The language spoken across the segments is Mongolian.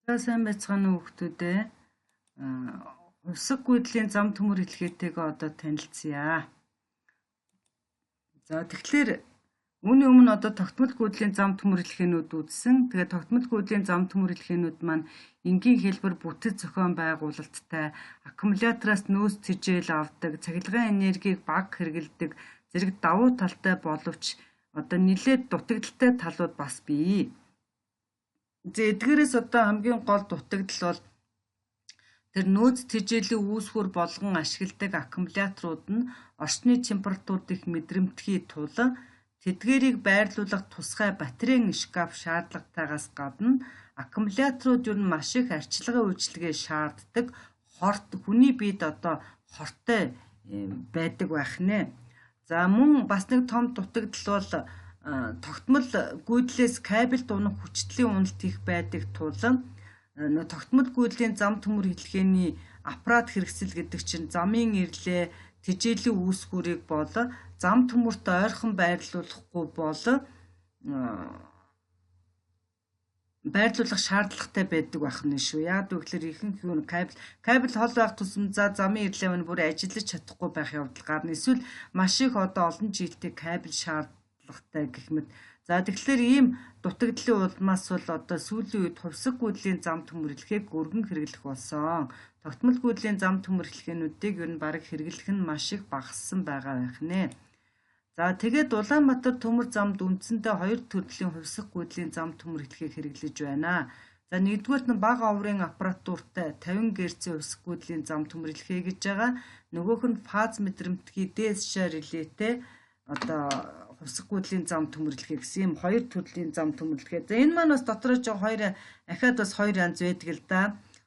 За сайн байцгаана уу хүүхдүүд ээ. Хувьсаг гүйдлийн зам төмөр хэлхээтэйгээ одоо танилцъя. За тэгэхээр үүний өмнө одоо тогтмол гүйдлийн зам төмөр хэлхээнүүд үзсэн. Тэгээд тогтмол гүйдлийн зам төмөр хэлхээнүүд маань энгийн хэлбэр бүтэц зохион байгуулалттай, аккумулятораас нөөц тэжээл авдаг, цахилгаан энергийг бага хэрэглэдэг, зэрэг давуу талтай боловч одоо нэлээд дутагдaltaй талууд бас бий. За эдгээрээс одоо хамгийн гол дутагдал бол тэр нөөц тэжээлийн үүсвэр болгон ашигладаг аккумуляторууд нь орчны температурд их мэдрэмтгий тул тэдгээрийг байрлуулах тусгай батарейн шкаф шаардлагатайгаас гадна аккумуляторууд юу н маш их арчилгын үйлчилгээ шаарддаг хорт хүний биед одоо хортой байдаг байх нэ. За мөн бас нэг том дутагдал бол тогтмол гүйдлээс кабель дунах хүчтлийн уналт их байдаг тул тогтмол гүйдлийн зам төмөр хэлхээний аппарат хэрэгсэл гэдэг чинь замын ирлээ тэжээлийн үүсгүүрийг бол зам төмөрт ойрхон байрлуулахгүй бол байрлуулах шаардлагатай байдаг байх нь шүү. Яг гэвэл ихэнх юм кабель хол байх тусам замын ирлээ мань бүр ажиллаж чадахгүй байх явдал гарна. Эсвэл маш их одоо олон жилтэй кабель шаардлагатай гэх мэт. За тэгэхээр ийм дутагдлын улмаас бол одоо сүүлийн үед хувьсаг гүйдлийн зам төмөр хэлхээг өргөн хэрэглэх болсон. Тогтмол гүйдлийн зам төмөр хэлхээнүүдийг ер нь бараг хэрэглэх нь маш их багассан байгаа байх нэ. За тэгээд Улаанбаатар төмөр замд үндсэндээ хоёр төрлийн хувьсаг гүйдлийн зам төмөр хэлхээг хэрэглэж байна. За нэгдүгээрт нь бага оврын аппаратуртай 50 Гц хувьсаг гүйдлийн зам төмөр хэлхээ гэж байгаа. Нөгөөх нь фаз мэдрэмтгий ДСШ релэтэй одоо хувьсаг гүйдлийн зам төмөрлөхэй гэсэн юм хоёр төрлийн зам төмөрлөхэй. За энэ маань бас дотроо жоо хоёр ахаад бас хоёр янз байдаг л да.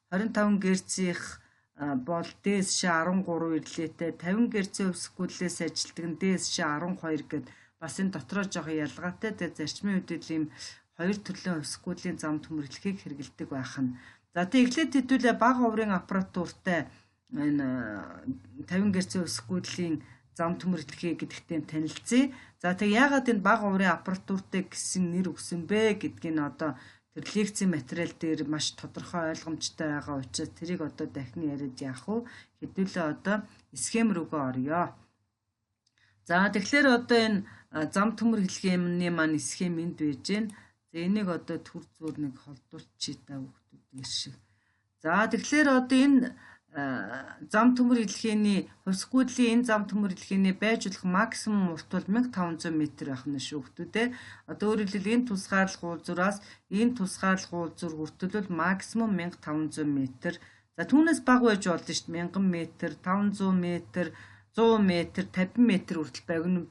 25 Гц-ийнх бол ДСШ 13 ирлээтэй 50 Гц хувьсаг гүйдлээс ажилтдаг нь ДСШ 12 гэд бас энэ дотроо жоо ялгаатай. Тэгээд зарчмын үедэл ийм хоёр төрлийн хувьсаг гүйдлийн зам төмөрлөхийг хэрэгэлдэг байх нь. За тэг эхлээд хэдүүлээ бага оврын аппаратуртай энэ 50 Гц хувьсаг гүйдлийн зам төмөрлөхэй гэдэгтэй танилцъя. За тэг яагаад энэ бага оврын аппаратуртай гэсэн нэр өгсөн бэ гэдгийг нь одоо тэр лекцийн материал дээр маш тодорхой ойлгомжтой байгаа учраас тэрийг одоо дахин яриад яах вэ? Хэдүүлээ одоо схем рүүгээ орё. За тэгэхээр одоо энэ зам төмөр хэлхээний маань схем энд байж гэн. За энийг одоо төр зүүр нэг холдуулчих та хүүхдүүд шиг. За тэгэхээр одоо энэ зам төмөр хэлхээний хувьсаг гүйдлийн энэ зам төмөр хэлхээний байж болох максимум урт бол 1500 м байх нь шүү хүүхдүүдээ. Одоо өөрөөр хэлбэл энэ тусгаарлах уулзуураас энэ тусгаарлах уулзуур хүртэл бол максимум 1500 м. За түүнээс бага байж болно шүү дээ. 1000 м, 500 м, 100 м, 50 м хүртэл богино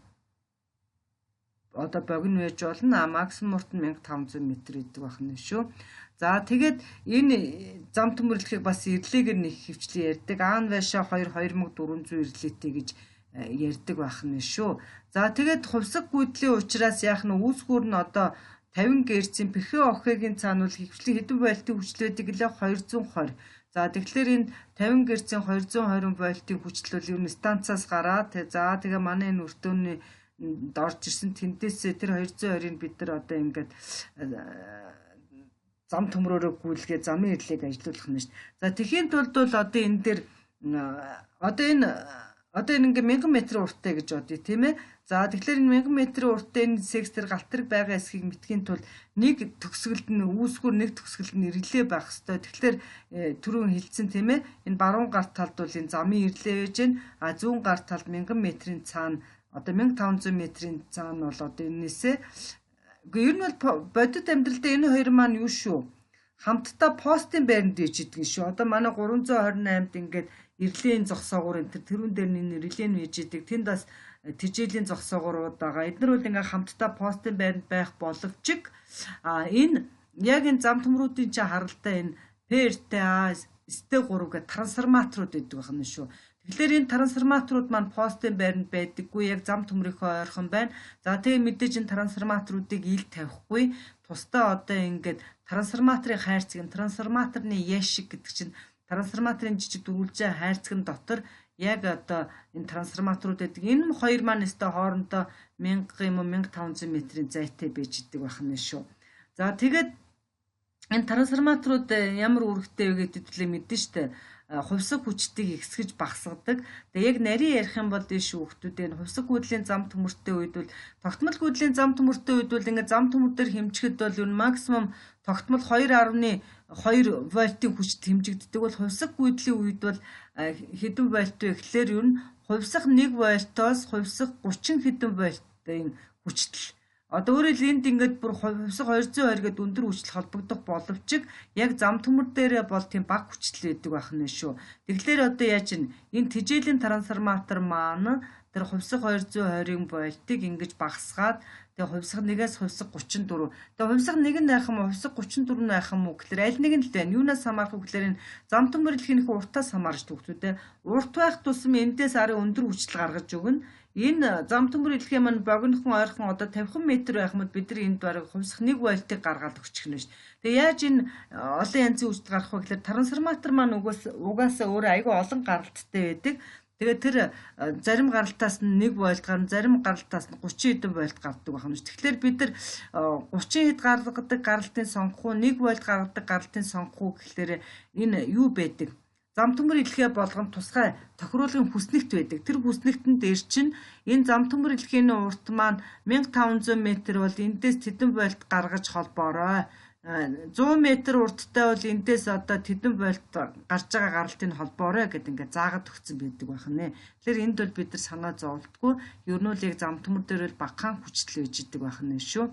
одоо богино байж болно. Максимум урт нь 1500 м гэдэг байх нь шүү. За тэгээд энэ зам төмөрлөхийг бас ирлээгээр нэг хөвчлэн ярьдаг. АНВШ 2400 ирлээтэй гэж ярьдаг байх нь шүү. За тэгээд хувьсаг гүйдлийн учраас яах нь үүсгүүр нь одоо 50 Гц-ийн перхээ охегийн цаана бол хөвчлийн хэдэн вольтын хүчлээдэг лээ 220. За тэгэхээр энэ 50 Гц-ийн 220 вольтын хүчил бол ер нь станцаас гараад тэгээ манай энэ өртөөний орж ирсэн тэндээсээ тэр 220-ыг бид нар одоо ингээд зам төмрөөрөө гүйлгээ замын ирлийг ажилуулах нь шүү. За тэхийн тулд бол одоо энэ дээр одоо энэ ингээ 1000 м урттай гэж бодъё тийм ээ. За тэгэхээр энэ 1000 м урттай энэ секстер галтраг байгаа эсхийг мэдхийн тулд нэг төгсгөлд нь үүсгүүр нэг төгсгөлд нь ирлээ байх хэвээр. Тэгэхээр түрүүн хэлсэн тийм ээ. Энэ баруун гар талд бол энэ замын ирлээ байж гэн. А зүүн гар талд 1000 м-ийн цаана одоо 1500 м-ийн цаана бол одоо энээсээ ер нь бол бодит амьдралдаа энэ хоёр маань юу шүү? Хамтдаа постын байранд ээж идэг шүү. Одоо манай 328-д ингээд ирлийн зогсоогоор энэ тэрүүн дээр нь релен ээж идэг. Тэнд бас тэжээлийн зогсоогоорууд байгаа. Эдгээр бол ингээд хамтдаа постын байранд байх боловч энэ яг энэ зам төмрүүдийн чинь харалтай энэ ПРТА СТ3 гэх трансформаторууд гэдэг байна шүү. Тэгэхээр энэ трансформаторууд маань постын байранд байдаггүй яг зам төмрийнхөө ойрхон байна. За тэгээ мэдээж энэ трансформаторуудыг ил тавихгүй тусдаа одоо ингээд трансформаторын хайрцаг нь трансформаторны яшиг гэдэг чинь трансформаторын жижиг дөрвөлжээ хайрцаг нь дотор яг одоо энэ трансформаторууд гэдэг энэ хоёр маань өстой хоорондоо 1000 юм уу 1500 м-ийн зайтай байж идэг байх нь шүү. За тэгээд Энэ трансформаторууд ямар үүрэгтэй вэ гэдэг төлөө мэдэн штэ. Хувьсаг хүчтийг ихсгэж багасгадаг. Тэгээ яг нарийн ярих юм бол дэш хүүхдүүд энэ хувьсаг гүйдлийн зам төмөртэй үед бол тогтмол гүйдлийн зам төмөртэй үед бол ингээд зам төмөр дээр хэмжихэд бол юу максимум тогтмол 2.2 вольтын хүчт хэмжигддэг бол хувьсаг гүйдлийн үед бол хэдэн вольт вэ гэхлээр юу хувьсах 1 вольтоос хувьсах 30 хэдэн вольтын хүчтэл. Одоо өөрөөр хэлбэл энд ингээд бүр хувьсах 220 гэдэг өндөр хүчил холбогдох боловч яг зам төмөр дээр бол тийм бага хүчил байдаг байх нь шүү. Тэгэхээр одоо яаж энэ тэжээлийн трансформатор маань тэр хувьсах 220 вольтыг ингэж багасгаад тэгээ хувьсах 1-ээс хувьсах 34. Тэгээ хувьсах 1 нь байх юм уу, хувьсах 34 нь байх юм уу гэхээр аль нэг нь л байна. Юунаас хамаарах вэ гэхээр энэ зам төмөр дэлхийнх уртаас хамаарч төгтүүдээ. Урт байх тусам эндээс арын өндөр хүчил гаргаж өгнө. Энэ зам төмөр хэлхий маань богинохон ойрхон одоо 50 м байх юм бол бид нар энд бараг хувьсах 1 вольтыг гаргаад өгчих нь ш. Тэгээ яаж энэ олон янзын хүчил гарах вэ гэхээр трансформатор маань угаасаа өөрөө айгүй олон гаралттай байдаг. Тэгээ тэр зарим гаралтаас нь 1 вольт гарна, зарим гаралтаас нь 30 хэдэн вольт гардаг байх юм ш. Тэгэхээр бид нар 30 хэд гаргадаг гаралтын сонгох уу, 1 вольт гаргадаг гаралтын сонгох уу гэхлээр энэ юу байдаг? Зам төмөр илгээ болгонд тусгай тохируулгын хүснэгт байдаг. Тэр хүснэгтэн дээр чинь энэ зам төмөр илгээний урт маань 1500 м бол эндээс тэдэн вольт гаргаж холбоорой. 100 м урттай бол эндээс одоо тэдэн вольт гарч байгаа гаралтын холбоорой гэдэг ингээд заагаад өгсөн байдаг байх нэ. Тэгэхээр энд бол бид нар санаа зовлтгүй ер нь л яг зам төмөр дээр бол багахан хүчтэй байж идэг байх нэ шүү.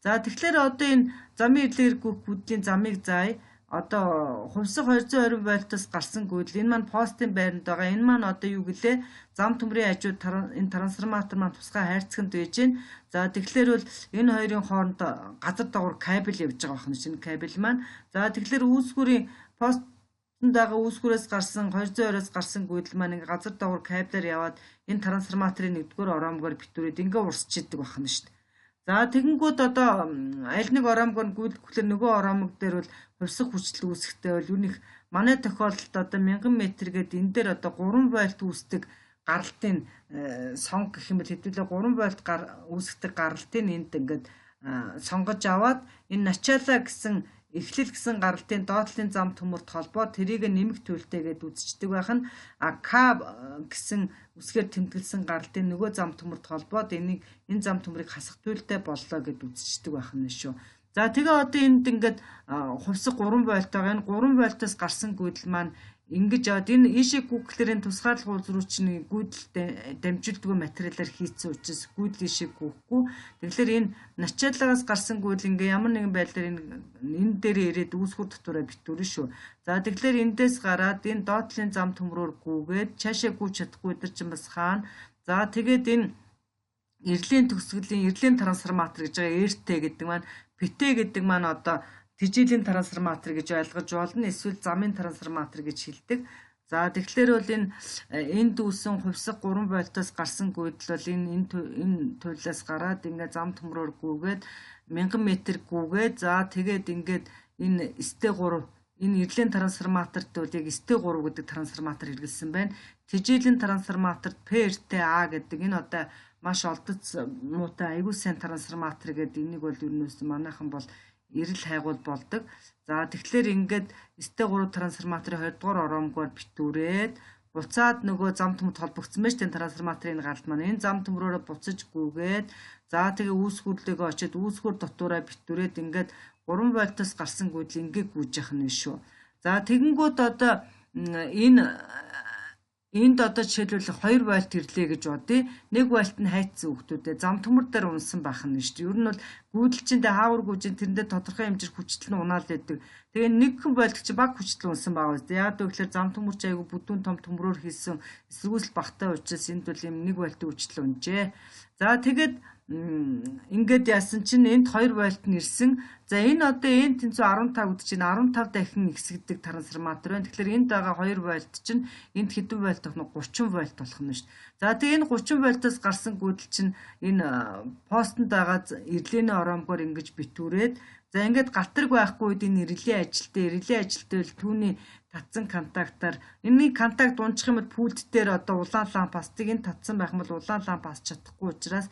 За тэгэхээр одоо энэ замын электрикүүдийн замыг заая. Одоо хувьсах 220 вольтоос гарсан гүйдэл энэ маань постын байранд байгаа. Энэ маань одоо юу гэлээ зам төмрийн хажууд энэ трансформатор маань тусгай хайрцагт байж гэн. За тэгэхээр бол энэ хоёрын хооронд газар доогуур кабель явж байгаа байна чинь кабель маань. За тэгэхээр үүсгүүрийн постын дагаа үүсгүүрээс гарсан 220-оос гарсан гүйдэл маань ингээ газар доогуур кабелээр яваад энэ трансформаторын 1-р ороомгоор битүүрээд ингээ урсч идэг байна шүү дээ. За тэгэнгүүт одоо аль нэг ороомгоор гүйдэхлээр нөгөө ороомог дээр бол хувьсах хүчил үүсэхтэй бол юуних манай тохиолдолд одоо 1000 м гээд энэ дээр одоо 3 вольт үүсдэг гаралтын сонг гэх юм бол хэдүүлээ 3 вольт үүсгдэг гаралтын энд ингээд сонгож аваад энэ начаалаа гэсэн эхлэл гэсэн гаралтын доотлын зам төмөрт холбоо тэрийг нэмэх төлөлтэй гэдээ үзчихдэг байх нь К гэсэн үсгээр тэмдэглэсэн гаралтын нөгөө зам төмөрт холбоод энэ зам төмрийг хасах төлөлтэй боллоо гэдээ үзчихдэг байх нь шүү. За тэгээ одоо энд ингээд хувьсах 3 вольт байгаа. Энэ 3 вольтоос гарсан гүйдэл маань ингэж яваад энэ ийшээ гүгхлээр энэ тусгаарлах уулз руу чинь гүйдэлд дамжуулдаг материалаар хийцэн учраас гүйдэл ийшээ гүхгүй. Тэгэхээр энэ начаалагаас гарсан гүйдэл ингээ ямар нэгэн байдлаар энэ дээр ирээд үүсгүр дотоороо битүүрэн шүү. За тэгэхээр эндээс гараад энэ доотлын зам төмрөөр гүгээд цаашаа гүйж чадахгүй дэр чинь бас хаана. За тэгээд энэ эрлийн төгсгөлийн эрлийн трансформатор гэж байгаа ERT гэдэг маань PT гэдэг маань одоо тэжээлийн трансформатор гэж ойлгож болно. Эсвэл замын трансформатор гэж хэлдэг. За тэгэхээр бол энд үүсэн хувьсах 3 вольтоос гарсан гүйдэл бол энэ туйлаас гараад ингээ зам төмрөөр гүгээд 1000 м гүгээд за тэгээд ингээд энэ ST3 энэ эрлийн трансформаторт бол яг ST3 гэдэг трансформатор хэрэгэлсэн байна. Тэжээлийн трансформаторт PRTA гэдэг энэ одоо маш олдоц муутай аягүй сайн трансформатор гэдэг энийг бол ер нь манайхан бол эрэл хайгуул болдог. За тэгэхээр ингээд ST3 трансформаторын 2 дугаар ороомгоор битүүрээд буцаад нөгөө зам төмөрт холбогдсон байж тэн трансформаторын галт маань энэ зам төмрөөрөө буцаж гүгээд за тэгээ үүсгүүрлэгээ очиод үүсгүүр дотоороо битүүрээд ингээд 3 вольтоос гарсан гүйдэл ингээ гүйж явах нь шүү. За тэгэнгүүт одоо энд одоо жишээлбэл 2 вольт ирлээ гэж бодъё. 1 вольт нь хайцсан хүүхдүүдэд зам төмөр дээр унсан байх нь шүү дээ. Ер нь бол гүйдэлчиндээ хаавар гүйжин тэрэндээ тодорхой хэмжээр хүчтэл нь унаал байдаг. Тэгээ 1 вольт чи баг хүчтэл унсан байгаа үстэй. Яг гэвэл зам төмөрч айгу бүдүүн том төмрөөр хийсэн эсэргүүцэл багтай учраас энд бол юм 1 вольтын хүчтэл унжээ. За тэгээд ингээд яасан чинь энд 2 вольт нь ирсэн. За энэ одоо энэ тэнцүү 15 гэдэг чинь 15 дахин ихсэгдэг трансформатор байна. Тэгэхээр энд байгаа 2 вольт чинь энд хэдэн вольт болох нь 30 вольт болох нь шүү дээ. За тэгээ энэ 30 вольтоос гарсан гүйдэл чинь энэ постонд байгаа эрлийн ороомгоор ингэж битүүрээд за ингээд галтраг байхгүй үед энэ эрлийн ажилтай бол түүний татсан контактаар энэний контакт унчих юм бол пульт дээр одоо улаан ламп пастыг энэ татсан байх юм бол улаан ламп пас чадахгүй учраас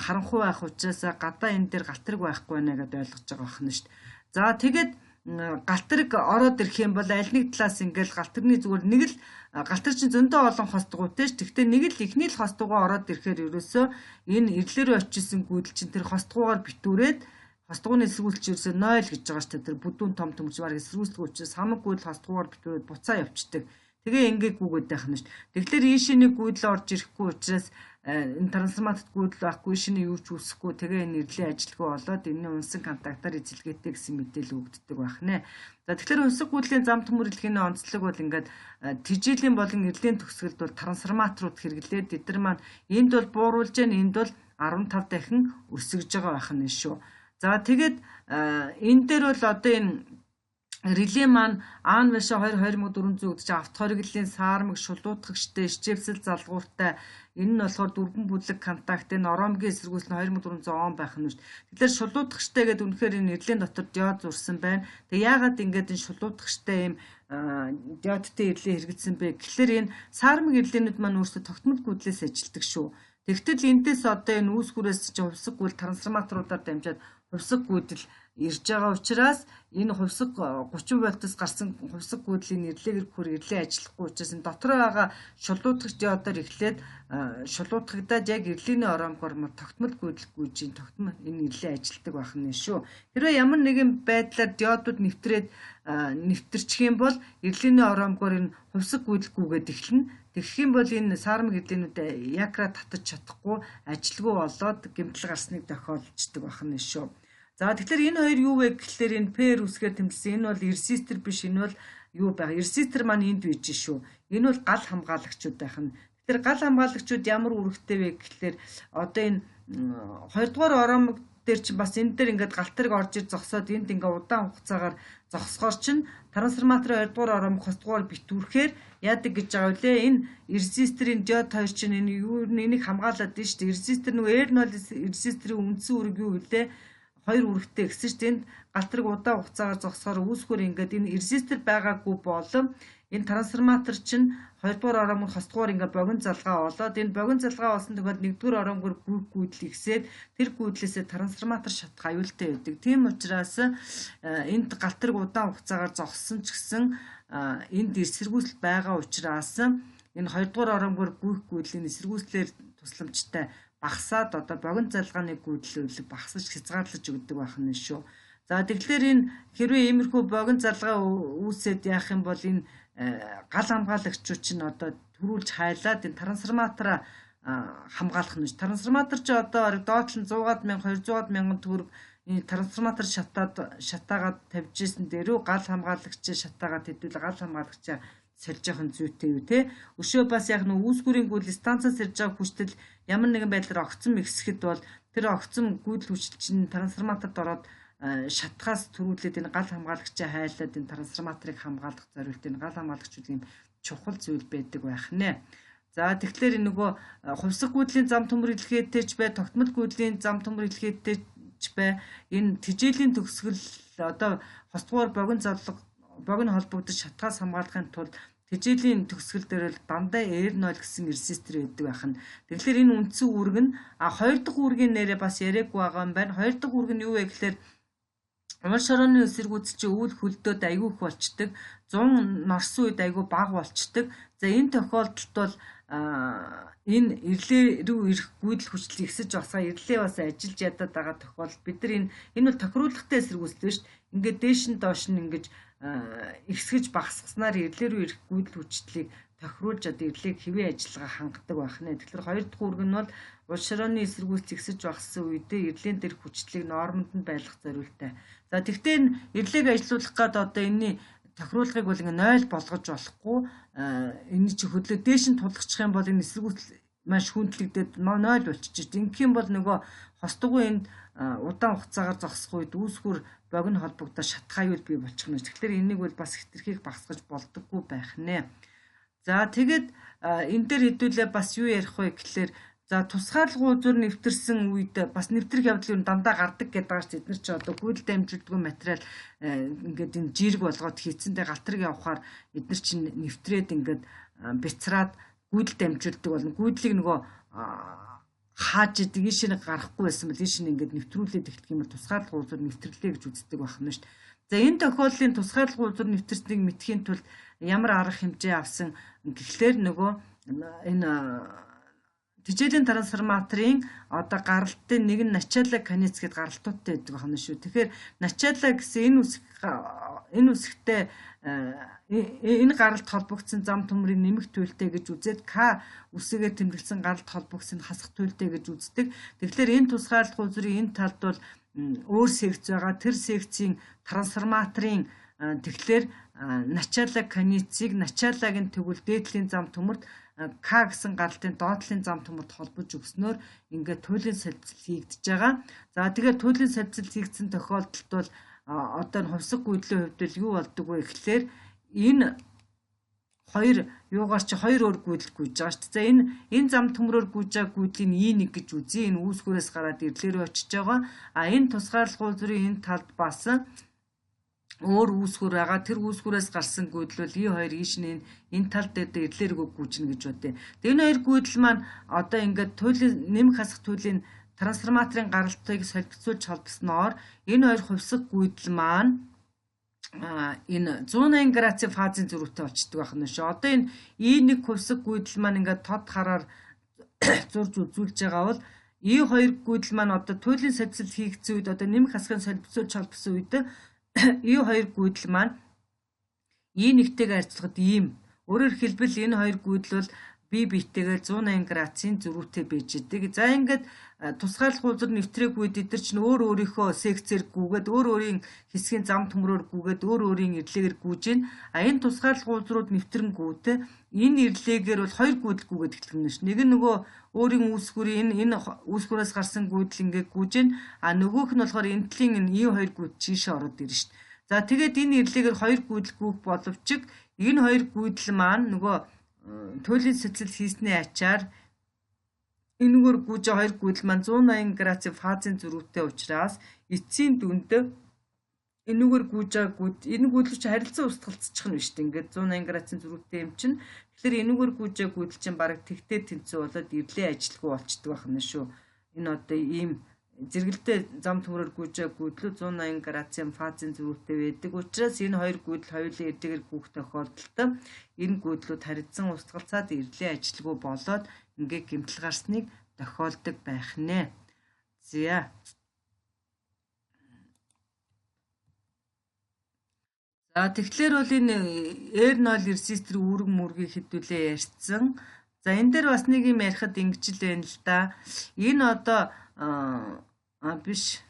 харанхуй байх учраас гадаа энэ дээр галтраг байхгүй нэ гэдээ ойлгож байгаа байна шүү дээ. За тэгээд галтарг ороод ирэх юм бол аль нэг талаас ингээл галтарны зүгээр нэг л галтар чинь зөндөө олон хос дугуйтай ш. Тэгвэл нэг л ихний л хос дугуй ороод ирэхээр ерөөсөө энэ ирлээрөө очижсэн гүйдэл чинь тэр хос дугуйгаар битүүрээд хос дугуйны эсэргүүцэл ерөөсөө 0 гэж байгаа ш. Тэр бүдүүн том төмж баг эсэргүүцэл учраас хамаг гүйдэл хос дугуйгаар битүүрээд буцаа явчихдаг. Тэгээ ингээгүйгээд байх нь ш. Тэгэхээр ийшээний гүйдэл орж ирэхгүй учраас энэ трансформаторт гүйдэл байхгүй шинэ юу ч үүсэхгүй тэгээ энэ нэрлийн ажилтгаа болоод энэ унсан контактаар эзэлгээтэй гэсэн мэдээлэл өгддөг байх нэ. За тэгэхээр унсан гүйдлийн зам төмөр хэлхийний онцлог бол ингээд тэжээлийн болон эрлийн төгсгөлд бол трансформаторууд хэрэглээд эдгээр маань энд бол бууруулж байна, энд бол 15 дахин өсөж байгаа байх нь шүү. За тэгээд энэ дээр бол одоо энэ реле маань аан ваша 2400 гэдэг чинь авто хориглолын саармаг шулуутгагчтай ичээвсэл залгууртай энэ нь болохоор дөрвөн бүлэг контакт энэ оромгийн эсэргүүцэл нь 2400 он байх нь шүү. Тэгэхээр шулуутгагчтай гэдэг үнэхээр энэ ирлийн дотор диод зурсан байна. Тэгээ яагаад ингэж энэ шулуутгагчтай юм диодтой ирлээ хэрэгжсэн бэ гэхэлэр энэ саармаг ирлийнүүд маань өөрсдөө тогтмол гүйдлээс ажилтдаг шүү. Тэгтэл эндээс одоо энэ үүсгүүрээс чинь хувьсаг гүйдэл трансформаторуудаар дамжаад хувьсаг гүйдэл ирж байгаа учраас энэ хувьсаг 30 вольтоос гарсан хувьсаг гүйдлийн ирлээ хөр ирлээ ажиллахгүй учраас энэ дотор байгаа шулуутгагч диодоор эхлээд шулуутгагдаад яг ирлээний оронгоор тогтмол гүйдэл гүйжийн тогтмол энэ ирлээ ажилтдаг байх нь шүү. Хэрвээ ямар нэгэн байдлаар диодууд нэвтэрчих юм бол ирлээний оронгоор энэ хувьсаг гүйдэлгүйгээд эхэлнэ. Тэгэх юм бол энэ саармаг ирлээнүүд якра татаж чадахгүй ажилгүй болоод гэмтэл гарсныг тохиолддог байх нь шүү. За тэгэхээр энэ хоёр юу вэ гэхэлэр энэ пэр үсгээр тэмдэглэсэн энэ бол резистор биш энэ бол юу байх резистор маань энд бийж шүү. Энэ бол гал хамгаалагчуд байх нь. Тэгэхээр гал хамгаалагчуд ямар үүрэгтэй вэ гэхэлэр одоо энэ 2 дугаар оромог дээр чинь бас энэ дээр ингээд галтарыг орж ир зогсоод энд ингээд удаан хугацаагаар зогсохоор чинь трансформаторын 2 дугаар оромог хос дугаар битүүрхээр яадаг гэж байгаа үлээ энэ резисторын диод хоёр чинь энэ юу энийг хамгаалаад дээ шүү дээ. Резистор нөгөө R0 резисторын үндсэн үүрэг юу вэ? Хоёр үүрэгтэй гэсэн чинь энд галтарыг удаан хугацаагаар зогсохоор үүсгөр ингээд энэ резистор байгаагүй болон энэ трансформатор чинь 2 дугаар оромог хос дугаар ингээд богино залгаа болоод энэ богино залгаа болсон тохиолдолд 1 дугаар оромгоор гүйдэл ихсээд тэр гүйдлээсээ трансформатор шатах аюултай байдаг. Тийм учраас энд галтарыг удаан хугацаагаар зогссон ч гэсэн энд эсэргүүцэл байгаа учраас энэ 2 дугаар оромгоор гүйдлийн эсэргүүцлээр тусламжтай багасаад одоо богино залгааны гүйдлэлийг багасж хязгаарлаж өгдөг байх нь шүү. За тэгэхээр энэ хэрвээ иймэрхүү богино залгаа үүсээд яах юм бол энэ гал хамгаалагчууд чинь одоо төрүүлж хайлаад энэ трансформатораа хамгаалах нь. Трансформатор чи одоо доотлон 100-аад мянга 200-аад мянган төгрөг энэ трансформатор шатаагаад тавьж ирсэн дээрөө гал хамгаалагч шатаагаад хэдүүл гал хамгаалагч сэрж явах нь зүйтэй юу те. Өшөө бас яг нөө үүсгүүрийн гүйдэл станцаас сэрж байгаа хүчтэл ямар нэгэн байдлаар огцом ихсэхэд бол тэр огцом гүйдэл хүчил чинь трансформаторт ороод шатхаас төрүүлээд энэ гал хамгаалагчаа хайлаад энэ трансформаторыг хамгаалах зорилт энэ гал хамгаалагчдын чухал зүйл байдаг байх нэ. За тэгэхээр нөгөө хувьсаг гүйдлийн зам төмөр илгээтэй ч бай, тогтмол гүйдлийн зам төмөр илгээтэй ч бай, энэ тэжээлийн төгсгөл одоо хосдугаар богино холбогдож шатхаас хамгаалахын тулд тэжээлийн төгсгөл дээр л дандаа R0 гэсэн резистор байдаг байх нь. Тэгэхээр энэ үндсэн үүрэг нь хоёр дахь үүргийн нэрээ бас яриаггүй байгаа юм байна. Хоёр дахь үүрэг нь юу вэ гэхээр умар шорооны эсэргүүцэл чи үйл хөлдөөд айгүй их болчдөг. 100 норсон үед айгүй бага болчдөг. За энэ тохиолдолд бол энэ ирлээ рүү ирэх гүйдэл хүчил ихсэж басаа ирлээ бас ажиллаж ядаад байгаа тохиолдолд бид нар энэ бол тохируулгатай эсэргүүцэл биш. Ингээд дээш нь доош нь ингэж ихсгэж багасгаснаар ирлээ рүү ирэх гүйдэл хүчлийг тохируулж одоо ирлийг хэвээ ажиллагаа хангадаг байх нэ. Тэгэхээр хоёр дахь үүрэг нь бол улс шорооны эсэргүүцэл ихсэж багассан үедээ ирлийн дээрх хүчлийг нормонд нь байлгах зорилттой. За тэгвэл энэ ирлийг ажилуулах гээд одоо энэний тохируулгыг бол ингээ 0 болгож болохгүй. Энэ чи хөдлөө дээш нь тулгачих юм бол энэ эсэргүүцэл маш хүндлэгдээд 0 болчихж байна. Ингэх юм бол нөгөө хостгоо энд удаан хугацаагаар зогсох үед үүсгүр богино холбогдоод шатах аюул бий болчих нь. Тэгэхээр энийг бол бас хэтэрхийг багасгаж болдоггүй байх нэ. За тэгээд энэ дээр хэдүүлээ бас юу ярих вэ гэхэлэр за тусгаарлах үзүүр нэвтэрсэн үед бас нэвтрэх явдал юм дандаа гардаг гэдэг байгаа ч эдгээр чи одоо гүйдэл дамжуулдаггүй материал ингээд энэ жирэг болгоод хийцэндээ галтрыг явахаар эдгээр чи нэвтрээд ингээд бяцраад гүйдэл дамжуулдаг болно. Гүйдлийг нөгөө хааж идэг ийшээ гарахгүй байсан бол ийшээ ингээд нэвтрүүлээд эхлэх юм бол тусгаарлах үзүүр нэвтрлээ гэж үздэг байх нь шүү дээ. За энэ тохиолдлын тусгаарлах узуур нэвтэрснийг мэдхийн тулд ямар арга хэмжээ авсан гэхлээр нөгөө энэ тэжээлийн трансформаторын одоо гаралтын нэг нь начала каниц гэдэг гаралтуудтай байдаг байна шүү. Тэгэхээр начала гэсэн энэ үсэгтэй энэ гаралт холбогдсон зам төмрийн нэмэх туйлтай гэж үзээд К үсэгээр тэмдэглэсэн гаралт холбогдсон хасах туйлтай гэж үздэг. Тэгэхээр энэ тусгаарлах узрын энэ талд бол өөр секц байгаа. Тэр секцийн трансформаторын тэгэхээр начала каницыг началагийн тэгвэл дээдлийн зам төмөрт К гэсэн гаралтын доотлын зам төмөрт холбож өгснөөр ингээд туйлын солилцол хийгдэж байгаа. За тэгээд туйлын солилцол хийгдсэн тохиолдолд бол одоо хувьсах гүйдлийн хувьд л юу болдог вэ гэхлээр энэ хоёр юугаар чи хоёр өөр гүйдэл гүйж байгаа шүү дээ. За энэ зам төмрөөр гүйж байгаа гүйдлийн E1 гэж үзье. Энэ үүсгүүрээс гараад ирлээрөө очиж байгаа. Энэ тусгаарлах узрын энэ талд бас өөр үүсгүүр байгаа. Тэр үүсгүүрээс гарсан гүйдэл бол E2 ийшний энэ талд дээр ирлээрөө гүйжнэ гэж бодъё. Тэгээ энэ хоёр гүйдэл маань одоо ингээд туйлын нэмэх хасах туйлын трансформаторын гаралтыг солилцуулж холбосноор энэ хоёр хувьсах гүйдэл маань энэ 180 градусын фазын зөрүүтэй болчдөг байна шүү. Одоо энэ E1 хувьсах гүйдэл маань ингээд тод хараар зурж үзүүлж байгаа бол E2 гүйдэл маань одоо туйлын солилцол хийгдсэн үед одоо нэмэх хасахын солилцуулж холбосон үед E2 гүйдэл маань E1-тэйгээр харьцуулахад ийм. Өөрөөр хэлбэл энэ хоёр гүйдэл бол бие биетэйгээр 180 градусын зөрүүтэй байж идэг. За ингээд тусгаарлах узар нэвтрэх үед эдгээр чинь өөр өөрийнхөө секцээр гүгээд өөр өөрийн хэсгийн зам төмрөөр гүгээд өөр өөрийн ирлээгээр гүйж гин. Энэ тусгаарлах узрууд нэвтрэнгүүт энэ ирлээгээр бол хоёр гүйдэл гүгээд эхлэх нь ш. Нэг нь нөгөө өөрийн үүсгүүрийн энэ үүсгүүрээс гарсан гүйдэл ингээд гүйж гин. Нөгөөх нь болохоор энтлийн энэ E2 гүйдэл чийшээ ороод ирнэ ш. За тэгээд энэ ирлээгээр хоёр гүйдэл гүйх боловч энэ хоёр гүйдэл маань нөгөө туйлын сэтэл хийсний ачаар энэгээр гүйж хоёр гүйдэл маань 180 градусын фазын зөрүүтэй учраас эцсийн дүнд энэгээр гүйж энэ гүйдэл чинь харилцан устгалцчих нь биш үү? Ингээд 180 градусын зөрүүтэй юм чинь. Тэгэхээр энэгээр гүйж гүйдэл чинь бараг тэгтээ тэнцүү болоод ирлээ ажилгүй болчдөг байна шүү. Энэ одоо ийм зэрэгэлдээ зам төмрөөр гүйж гүйдлүү 180 градусын фазын зөрүүтэй байдаг учраас энэ хоёр гүйдэл хоёулаа эдгээр гүйх тохиолдолд энэ гүйдлүүд харилцан устгалцаад ирлээ ажилгүй болоод ингээ гэмтэл гарсныг тохиолдог байх нэ. За. За тэгэхээр бол энэ R0 резистор үүрэг мөргийг хэдүүлээ ярьсан. За энэ дээр бас нэг юм ярихад ингэж л байна л да. Энэ одоо биш.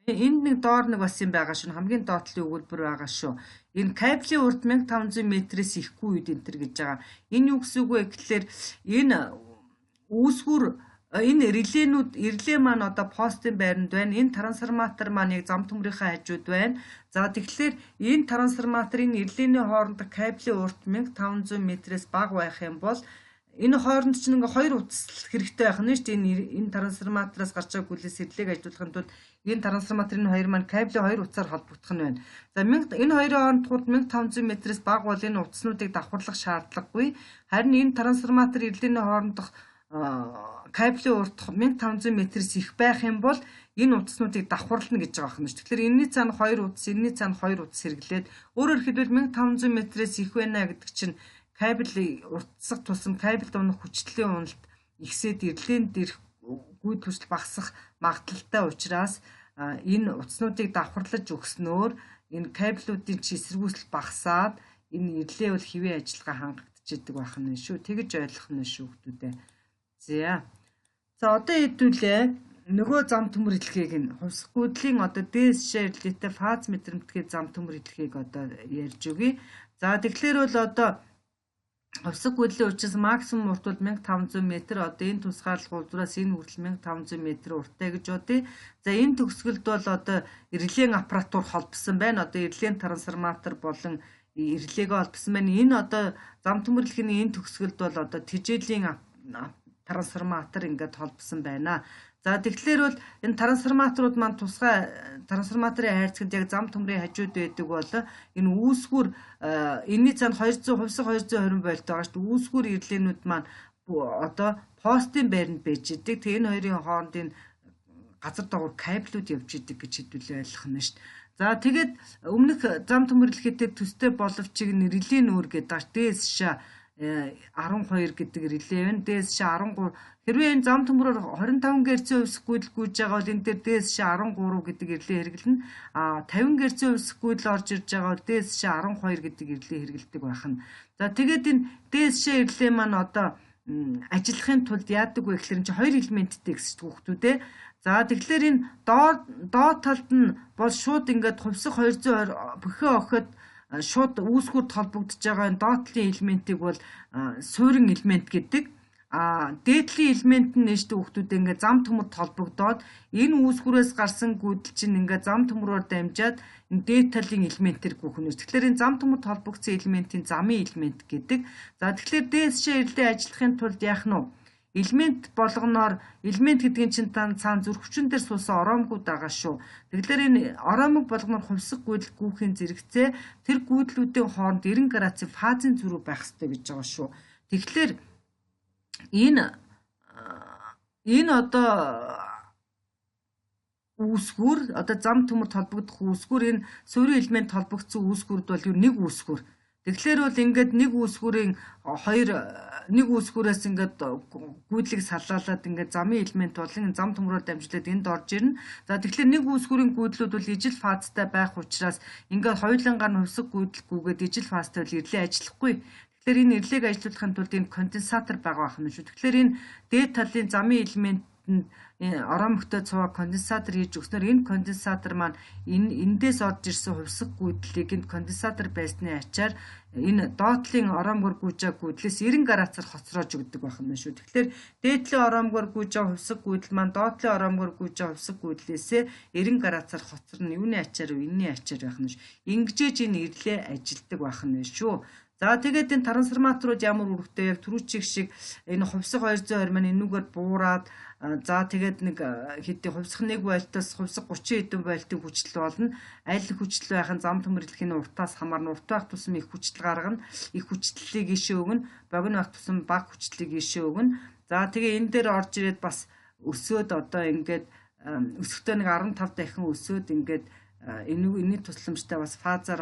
Энд нэг доор нэг бас юм байгаа шүү. Хамгийн доотлын өгүүлбэр байгаа шүү. Энэ кабелийн урт 1500 м-ээс ихгүй үед энэ төр гэж байгаа. Энэ юу гэсэн үг вэ гэхэлэр энэ үүсгүр энэ реле маань одоо постын байранд байна. Энэ трансформатор маань яг зам төмрийнхээ хажууд байна. За тэгэхээр энэ трансформаторын релений хоорондох кабелийн урт 1500 м-ээс бага байх юм бол энэ хооронд чинь ингээ хоёр утас хэрэгтэй байх нь шүү дээ. Энэ трансформатороос гарч байгаа хүлээс сэтлийг ажилуулахын тулд энэ трансформаторын хоёр маань кабелийн хоёр утсаар холбогдох нь байна. За энэ хоёрын хооронд 1500 м-ээс бага бол энэ утаснуудыг давхарлах шаардлагагүй. Харин энэ трансформатор релений хоорондох кабелийн урт 1500 м-ээс их байх юм бол энэ утаснуудыг давхарлана гэж байгаа юм шүү. Тэгэхээр энэний цаана хоёр утас, энэний цаана хоёр утас хэрэглээд өөрөөр хэлбэл 1500 м-ээс их байна гэдэг чинь кабелийн уртсах тусам кабель дуунах хүчтэлийн уналт ихсээд ирлээнд ирэх гүйд хүчил багасах магадлалтай учраас энэ утаснуудыг давхарлаж өгснөөр энэ кабелүүдийн эсэргүүцэл багасаад энэ ирлээ бол хэвээ ажиллагаа хангагдчихэдэг байх нь шүү. Тэгэж ойлгох нь шүү хүмүүдээ. За одоо хэдүүлээ нөгөө зам төмөр хэлхийг нь хувьсах гүйдлийн одоо дээс ширлэлтэй фаз мэдрэмтгий зам төмөр хэлхийг одоо ярьж өгье. За тэгэхээр бол одоо хувьсах гүйдлийн учраас максимум урт бол 1500 м. Одоо энэ тусгаарлах узраас энэ хүртэл 1500 м урттай гэж бодъё. За энэ төгсгөлд бол одоо релен аппаратур холбосон байна. Одоо релен трансформатор болон релегээ холбосон байна. Энэ одоо зам төмөрлөхийн энэ төгсгөлд бол одоо тэжээлийн трансформатор ингээд холбосон байна. За тэгэхээр бол энэ трансформаторууд маань тусгай трансформаторын хайрцагт яг зам төмрийн хажууд байдаг бол энэ үүсгүр энэний цаана 200 хувьсах 220 вольт байгаа шүү дээ. Үүсгүр ирлэнүүд маань одоо постын байранд байж идэг. Тэгээ энэ хоёрын хооронд энэ газар доогуур кабелүүд явж идэг гэж хэдүүлээ ойлгох нь шүү дээ. За тэгээд өмнөх зам төмөрлөхөд төстэй боловчийг реле нүүр гэдэг дээс ша 12 гэдэг реле байна. Дээс ша 13 хэрвээ энэ зам төмөрөөр 25 Гц хувьсах гүйдэл гүйж байгаа бол энэ дээр дээс ша 13 гэдэг реле хэрэглэнэ. 50 Гц хувьсах гүйдэл орж ирж байгаа бол дээс ша 12 гэдэг реле хэрэглэдэг байна. За тэгээд энэ дээс ша реле маань одоо ажиллахын тулд яадаг вэ гэхээр энэ хоёр элементтэй гэсэн хүүхдүүдээ. За тэгэхээр энэ доод талд нь бол шууд ингээд хувьсах 220 бүхээ охид шууд үүсгүүрд холбогдож байгаа энэ доотлын элементийг бол суурин элемент гэдэг. Дээдлийн элемент нь нээжтэй хүүхдүүд ингээд зам төмөрт холбогдоод энэ үүсгүүрээс гарсан гүйдэл чинь ингээд зам төмрөөр дамжаад энэ дээд талын элементээр гүйхнэ. Тэгэхээр энэ зам төмөрт холбогдсон элементийн замын элемент гэдэг. За тэгэхээр дээшээ ирлээ ажиллахын тулд яах нь вэ? Элемент болгоноор элемент гэдгийн чинь цаана зүрхвчин дээр суусан ороомгууд байгаа шүү. Тэгэхээр энэ ороомог болгоноор хувьсах гүйдэл гүүхийн зэрэгцээ тэр гүйдлүүдийн хооронд 90 градусын фазын зөрүү байх ёстой гэж байгаа шүү. Тэгэхээр энэ одоо үүсгүүр одоо зам төмөрт холбогдох үүсгүүр энэ суурин элемент холбогдсон үүсгүүрд бол юу нэг үүсгүүр. Тэгэхээр бол ингээд нэг үүсгүүрээс ингээд гүйдлийг саллалаад ингээд замын элемент болон зам төмрөөр дамжуулаад энд орж ирнэ. За тэгэхээр нэг үүсгүүрийн гүйдлүүд бол ижил фазтай байх учраас ингээд хоёулангаар нь хувьсах гүйдэл гүйгээд ижил фазтай бол ирлээ ажиллахгүй. Тэгэхээр энэ ирлийг ажиллуулахын тулд энэ конденсатор байгаа байх юм шүү. Тэгэхээр энэ дээд талын замын элемент ороомогтой цуваа конденсатор хийж өгснөөр энэ конденсатор маань эндээс орж ирсэн хувьсах гүйдлийг энэ конденсатор байсны ачаар энэ доотлын ороомгоор гүйж байгаа гүйдлээс 90 градусаар хоцроож өгдөг байх юм шүү. Тэгэхээр дээдлийн ороомгоор гүйж байгаа хувьсах гүйдэл маань доотлын ороомгоор гүйж байгаа хувьсах гүйдлээсээ 90 градусаар хоцорно. Юуны ачаар вэ? Энэний ачаар байх нь шүү. Ингэжээж энэ ирлээ ажилдаг байх нь шүү. За тэгээд энэ трансформаторууд ямар үүрэгтэй яг түрүүчиг шиг энэ хувьсах 220 маань энүүгээр буураад за тэгээд нэг хэдий хувьсах 1 вольтоос хувьсах 30 хэдэн вольтын хүчил болно. Аль хүчил байх нь зам төмөрлөхийн уртаас хамаарна. Урт байх тусам их хүчил гаргана. Их хүчлэлийг ийшээ өгнө. Богино байх тусам бага хүчлэлийг ийшээ өгнө. За тэгээ энэ дээр орж ирээд бас өсөөд одоо ингээд өсөхдөө нэг 15 дахин өсөөд ингээд энэний тусламжтай бас фазаар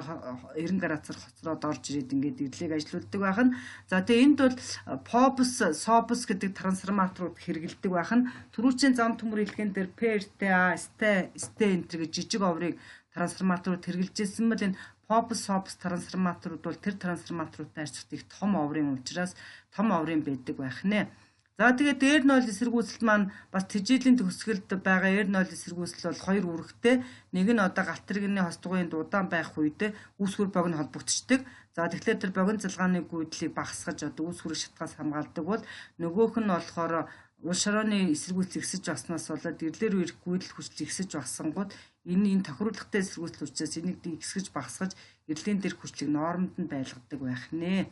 90 градусаар хоцроод орж ирээд ингээд ирлийг ажилуулдаг байх нь. За тэгээ энд бол POPS, SOPS гэдэг трансформаторууд хэрэгэлдэг байх нь. Түрүүчийн зам төмөр хэлхэн дээр PRTA, ST энтер гэж жижиг оврыг трансформаторууд хэрэгжилжсэн бол энэ POPS, SOPS трансформаторууд бол тэр трансформаторуудтай харьцуулахад их том оврын учраас том оврын байдаг байх нэ. За тэгээд дээр нойл эсэргүүцэлт маань бас тэжээлийн төгсгөлд байгаа эер нойл эсэргүүцэл бол хоёр үүрэгтэй. Нэг нь одоо галт тэрэгний хос дугуйн удаан байх үед үүсгүр богино холбогдчихдаг. За тэгэхээр тэр богино цалгааны гүйдлийг багасгаж одоо үүсгүрийн шатгаас хамгаалдаг бол нөгөөх нь болохоор улс шорооны эсэргүүцэл ихсэж баснаас болоод ирлэр үерх гүйдэл хүчил ихсэж бассангууд энэ тохируулгатай эсэргүүцэл учраас энийг ихсгэж багасгаж ирлийн дэр хүчлийг нормонд нь байлгадаг байх нэ.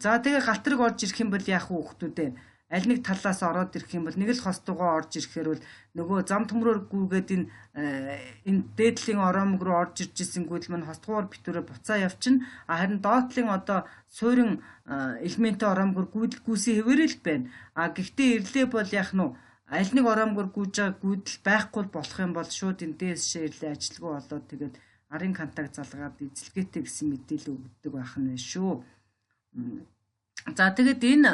За тэгээ галт тэрэг орж ирэх юм бол яах вэ хүүхдүүдээ? Аль нэг талаас ороод ирэх юм бол нэг л хос дугаа орж ирэхээр бол нөгөө зам төмрөөр гүйгээд энэ дээдлийн ороомог руу орж ирж исэн гүйдэл маань хос дугаар битүүрээ буцаа явчихна. Харин доотлын одоо суурин элементийн ороомгоор гүйдэл гүйсэн хэвээрэл байна. Гэхдээ ирлээ бол яах нь вэ? Аль нэг ороомгоор гүйж байгаа гүйдэл байхгүй болох юм бол шууд энэ дээшээ ирлээ ажилгүй болоод тэгээд арын контакт залгаад эзэлгээтэй гэсэн мэдээлэл өгдөг байх нь шүү. За тэгээд энэ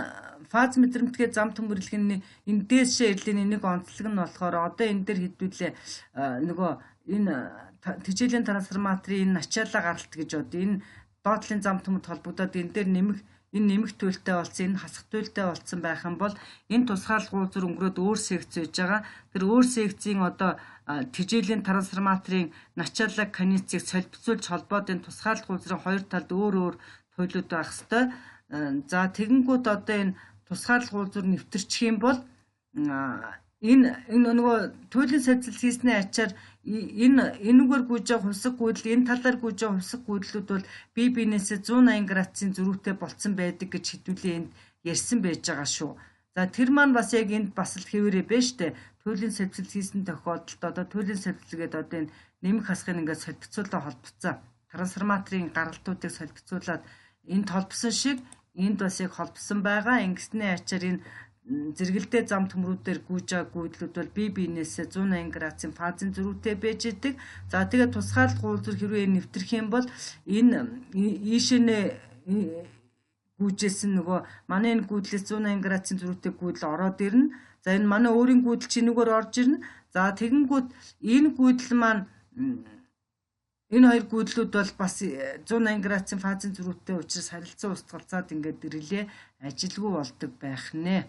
фаз мэдрэмтгээ зам төмөрлөгийн энэ дээшээ ирлийн нэг онцлог нь болохоор одоо энэ дээр хэдүүлээ нөгөө энэ тэжээлийн трансформаторын энэ ачаалаа гаралт гэж одоо энэ доотлын зам төмөрт холбогдоод энэ дээр нэмэх туйлтай болсон энэ хасах туйлтай болсон байх юм бол энэ тусгаалгуул зүр өнгөрөөд өөр секц байж байгаа. Тэр өөр секцийн одоо тэжээлийн трансформаторын ачаалаа каницыг солилцуулж холбоод энэ тусгаалгуул зүрийн хоёр талд өөр туйлууд байх хэвээр. За тэгэнгүүт одоо энэ тусгаалгуул зүр нэвтэрчих юм бол энэ нөгөө туйлын солилцол хийсний ачаар энэгээр гүйж байгаа хувьсах гүйдэл энэ талаар гүйж байгаа хувьсах гүйдлүүд бол бие биенээсээ 180 градусын зөрүүтэй болцсон байдаг гэж хэдүүлээ энд ярьсан байж байгаа шүү. За тэр маань бас яг энд бас л хэвээрээ байна штэ. Туйлын солилцол хийсэн тохиолдолд одоо туйлын солилцолгээд одоо энэ нэмэх хасхыг ингээд солилцуулаад холбоцсон. Трансформаторын гаргалтуудыг солилцуулаад энд холбосон шиг энд бас яг холбосон байгаа. Ингэсний ачаар энэ зэрэгэлдээ зам төмрүүдээр гүйж байгаа гүйдлүүд бол бие биенээсээ 180 градусын фазын зөрүүтэй байж идэг. За тэгээд тусгаарлах уулзвар хэрвээ нэвтрэх юм бол энэ ийшэнэ гүйжсэн нөгөө манай энэ гүйдлээс 180 градусын зөрүүтэй гүйдэл ороод ирнэ. За энэ манай өөрийн гүйдэл чинүүгээр орж ирнэ. За тэгэнгүүт энэ гүйдэл маань энэ хоёр гүйдлүүд бол бас 180 градусын фазын зөрүүтэй учраас харилцан устгалзаад ингээд реле ажилгүй болдог байх нэ.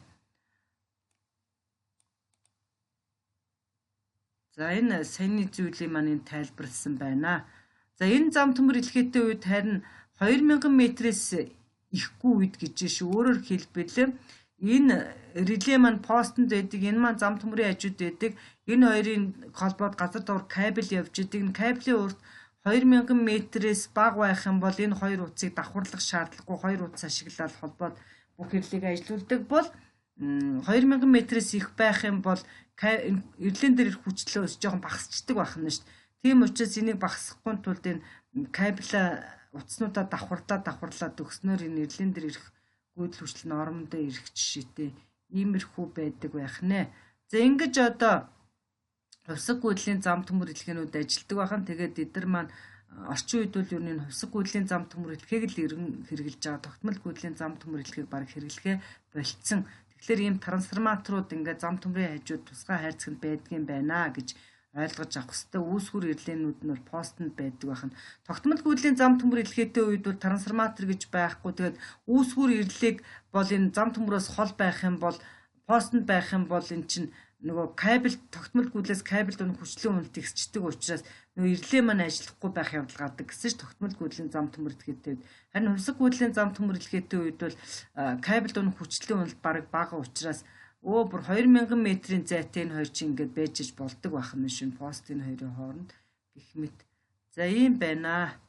За энэ саяны зүйлийг маань тайлбарлсан байна. За энэ зам төмөр илгээтэй үед харин 2000 метрээс ихгүй үед гэж шүү. Өөрөөр хэлбэл энэ реле маань постнд байдаг, энэ маань зам төмрийн хажууд байдаг. Энэ хоёрын холбоод газар доор кабель явж идэг. Энэ кабелийн урт 2000 метрээс бага байх юм бол энэ хоёр утсыг давхарлах шаардлагагүй, хоёр утас ашиглаад холбоод бүх хэрлийг ажилуулдаг бол 2000 метрээс их байх юм бол эрдлийн дээр ирэх хүчлээ жоохон багасчдаг байх нь шүү дээ. Тийм учраас энийг багасгахгүй тулд энэ кабель утаснуудаа давхарлаад өгснөөр энэ эрдлийн дээр ирэх гүйдэл хүчил нь орондоо ирэх жишээтэй иймэрхүү байдаг байх нэ. За ингэж одоо хувьсаг гүйдлийн зам төмөр илгээнүүд ажилдаг байхan. Тэгээд эдгээр маань орчин үед бол ер нь хувьсаг гүйдлийн зам төмөр илгээг л хэрэгжилж байгаа. Тогтмол гүйдлийн зам төмөр илгээг баг хэрэглэхээ болцсон. Тэгэхээр ийм трансформаторууд ингээд зам төмрийн хажууд тусгай хайрцагт байдгийн байна гэж ойлгож авах хэрэгтэй. Үүсгүр ирлээнүүд нь бол постнд байдаг байхan. Тогтмол гүйдлийн зам төмөр илгээтэй үед бол трансформатор гэж байхгүй. Тэгээд үүсгүр ирлийг бол энэ зам төмрөөс хол байх юм бол постнд байх юм бол эн чинь нөгөө кабель тогтмол гүйдлээс кабель дунд хүчлийн үнэлт ихсчдэг учраас нөгөө ирлээ маань ажиллахгүй байх явдал гардаг гэсэн чинь тогтмол гүйдлийн зам төмөр илгээтэй үед. Харин хувьсаг гүйдлийн зам төмөр илгээтэй үед бол кабель дунд хүчлийн үнэлт бараг бага учраас бүр 2000 метрийн зайтай энэ хоёр чинь ингээд байж болдог байх нь шин постын хоёрын хооронд гэх мэт. За ийм байна.